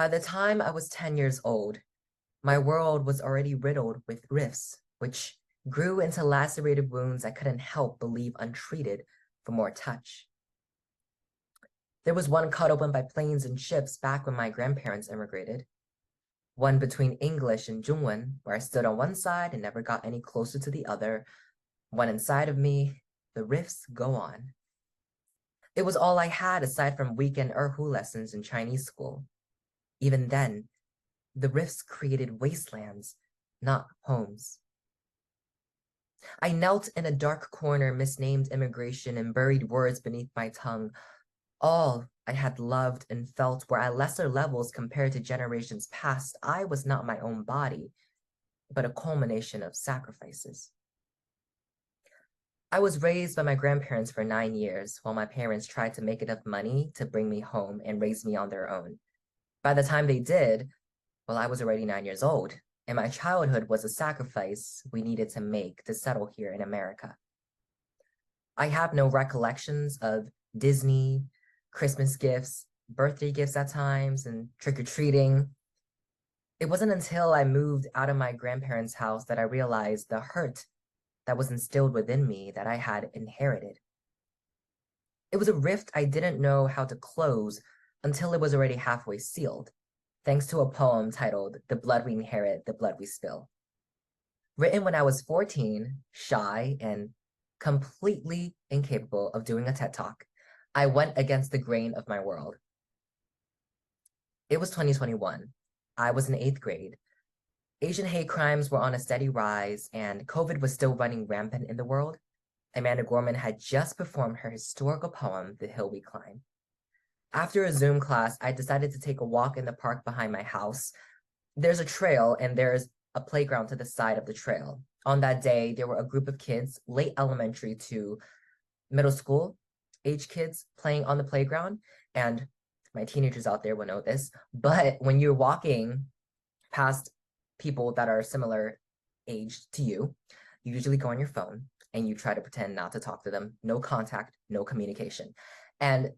By the time I was 10 years old, my world was already riddled with rifts, which grew into lacerated wounds I couldn't help but leave untreated for more touch. There was one cut open by planes and ships back when my grandparents immigrated. One between English and Zhongwen, where I stood on one side and never got any closer to the other. One inside of me, the rifts go on. It was all I had aside from weekend erhu lessons in Chinese school. Even then, the rifts created wastelands, not homes. I knelt in a dark corner, misnamed immigration, and buried words beneath my tongue. All I had loved and felt were at lesser levels compared to generations past. I was not my own body, but a culmination of sacrifices. I was raised by my grandparents for 9 years, while my parents tried to make enough money to bring me home and raise me on their own. By the time they did, well, I was already 9 years old, and my childhood was a sacrifice we needed to make to settle here in America. I have no recollections of Disney, Christmas gifts, birthday gifts at times, and trick-or-treating. It wasn't until I moved out of my grandparents' house that I realized the hurt that was instilled within me that I had inherited. It was a rift I didn't know how to close until it was already halfway sealed, thanks to a poem titled "The Blood We Inherit, the Blood We Spill." Written when I was 14, shy, and completely incapable of doing a TED Talk, I went against the grain of my world. It was 2021. I was in 8th grade. Asian hate crimes were on a steady rise, and COVID was still running rampant in the world. Amanda Gorman had just performed her historical poem, The Hill We Climb. After a Zoom class, I decided to take a walk in the park behind my house. There's a trail, and there's a playground to the side of the trail. On that day, there were a group of kids, late elementary to middle school age kids, playing on the playground. And my teenagers out there will know this, but when you're walking past people that are similar age to you usually go on your phone and you try to pretend not to talk to them. No contact, no communication. And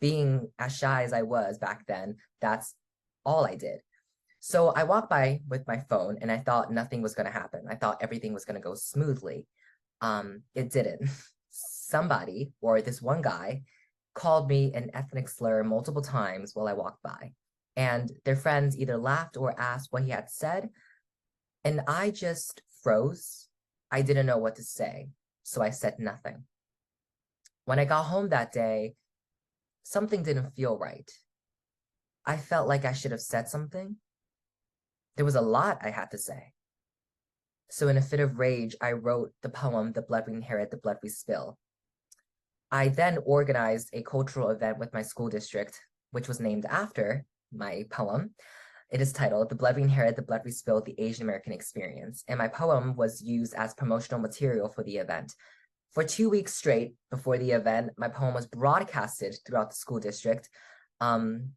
being as shy as I was back then, that's all I did. So I walked by with my phone and I thought nothing was going to happen. I thought everything was going to go smoothly. It didn't. Somebody, or this one guy, called me an ethnic slur multiple times while I walked by. And their friends either laughed or asked what he had said. And I just froze. I didn't know what to say, so I said nothing. When I got home that day, something didn't feel right. I felt like I should have said something. There was a lot I had to say. So in a fit of rage, I wrote the poem, The Blood We Inherit, the Blood We Spill. I then organized a cultural event with my school district, which was named after my poem. It is titled The Blood We Inherit, the Blood We Spill, the Asian American Experience. And my poem was used as promotional material for the event. For 2 weeks straight before the event, my poem was broadcasted throughout the school district. And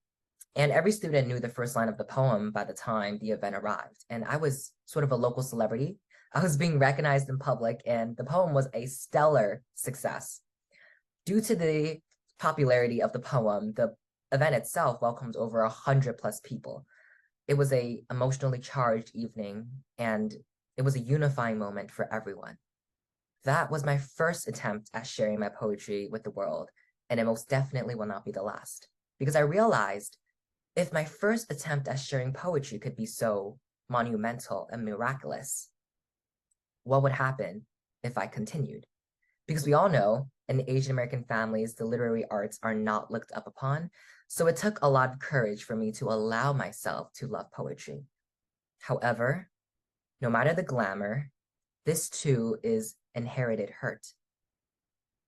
every student knew the first line of the poem by the time the event arrived. And I was sort of a local celebrity. I was being recognized in public, and the poem was a stellar success. Due to the popularity of the poem, the event itself welcomed over 100+ people. It was an emotionally charged evening, and it was a unifying moment for everyone. That was my first attempt at sharing my poetry with the world, and it most definitely will not be the last. Because I realized if my first attempt at sharing poetry could be so monumental and miraculous, what would happen if I continued? Because we all know in Asian American families, the literary arts are not looked up upon. So it took a lot of courage for me to allow myself to love poetry. However, no matter the glamour, this too is inherited hurt.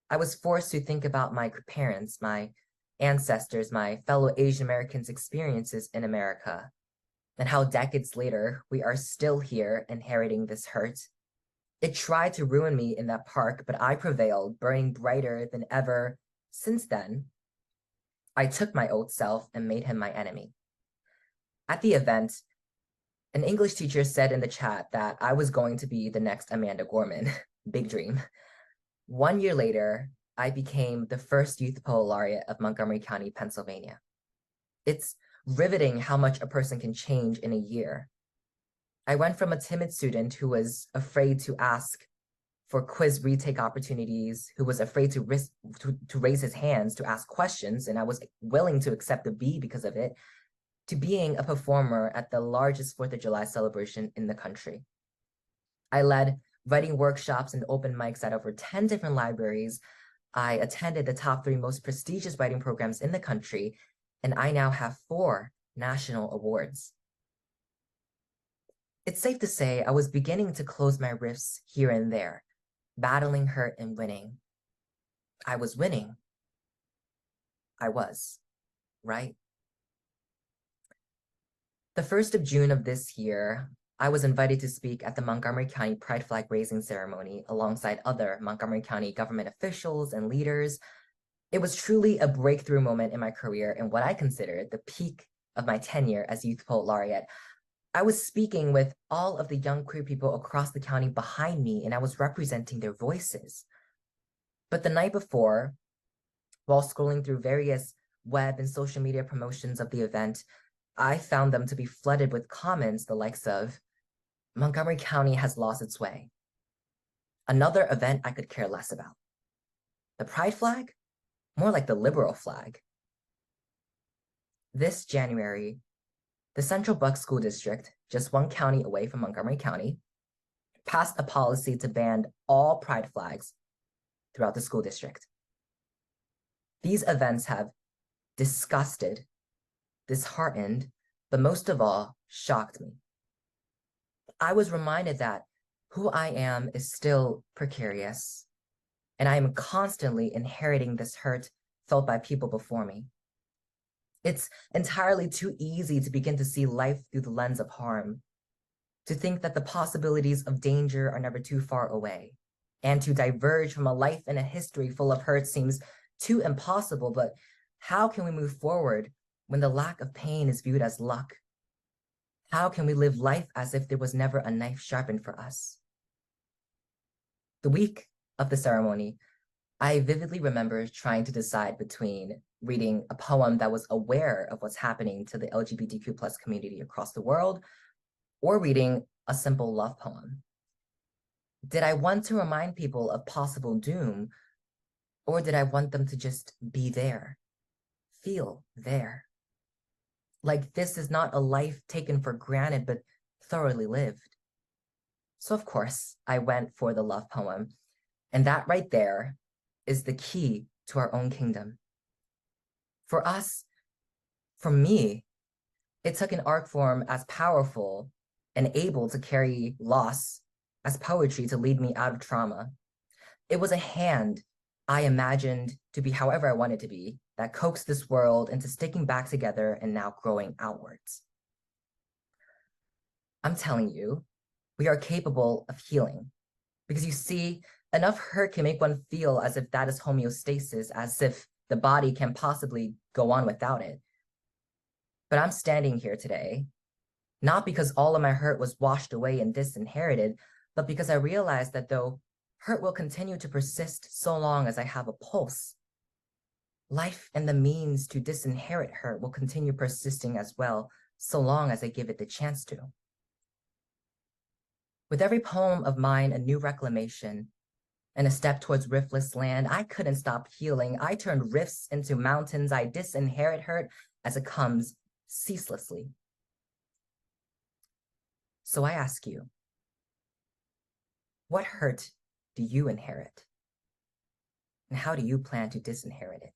I was forced to think about my parents, my ancestors, my fellow Asian Americans' experiences in America, and how decades later, we are still here inheriting this hurt. It tried to ruin me in that park, but I prevailed, burning brighter than ever. Since then, I took my old self and made him my enemy. At the event, an English teacher said in the chat that I was going to be the next Amanda Gorman. Big dream. 1 year later, I became the first youth poet laureate of Montgomery County, Pennsylvania. It's riveting how much a person can change in a year. I went from a timid student who was afraid to ask for quiz retake opportunities, who was afraid to raise his hands to ask questions, and I was willing to accept a B because of it, to being a performer at the largest 4th of July celebration in the country. I led writing workshops and open mics at over 10 different libraries. I attended the top 3 most prestigious writing programs in the country, and I now have 4 national awards. It's safe to say I was beginning to close my rifts here and there, battling hurt and winning. I was winning. I was, right? The 1st of June of this year, I was invited to speak at the Montgomery County Pride Flag raising ceremony alongside other Montgomery County government officials and leaders. It was truly a breakthrough moment in my career and what I consider the peak of my tenure as Youth Poet Laureate. I was speaking with all of the young queer people across the county behind me, and I was representing their voices. But the night before, while scrolling through various web and social media promotions of the event, I found them to be flooded with comments the likes of, Montgomery County has lost its way. Another event I could care less about. The pride flag? More like the liberal flag. This January, the Central Bucks School District, just one county away from Montgomery County, passed a policy to ban all pride flags throughout the school district. These events have disgusted, disheartened, but most of all, shocked me. I was reminded that who I am is still precarious, and I am constantly inheriting this hurt felt by people before me. It's entirely too easy to begin to see life through the lens of harm, to think that the possibilities of danger are never too far away, and to diverge from a life and a history full of hurt seems too impossible. But how can we move forward when the lack of pain is viewed as luck? How can we live life as if there was never a knife sharpened for us? The week of the ceremony, I vividly remember trying to decide between reading a poem that was aware of what's happening to the LGBTQ+ community across the world, or reading a simple love poem. Did I want to remind people of possible doom, or did I want them to just be there, feel there? Like this is not a life taken for granted, but thoroughly lived. So of course, I went for the love poem, and that right there is the key to our own kingdom. For us, for me, it took an art form as powerful and able to carry loss as poetry to lead me out of trauma. It was a hand I imagined to be however I wanted to be, that coaxed this world into sticking back together and now growing outwards. I'm telling you, we are capable of healing. Because you see, enough hurt can make one feel as if that is homeostasis, as if the body can possibly go on without it. But I'm standing here today, not because all of my hurt was washed away and disinherited, but because I realized that though hurt will continue to persist so long as I have a pulse, life and the means to disinherit hurt will continue persisting as well, so long as I give it the chance to. With every poem of mine, a new reclamation and a step towards riftless land, I couldn't stop healing. I turned rifts into mountains. I disinherit hurt as it comes ceaselessly. So I ask you, what hurt do you inherit? And how do you plan to disinherit it?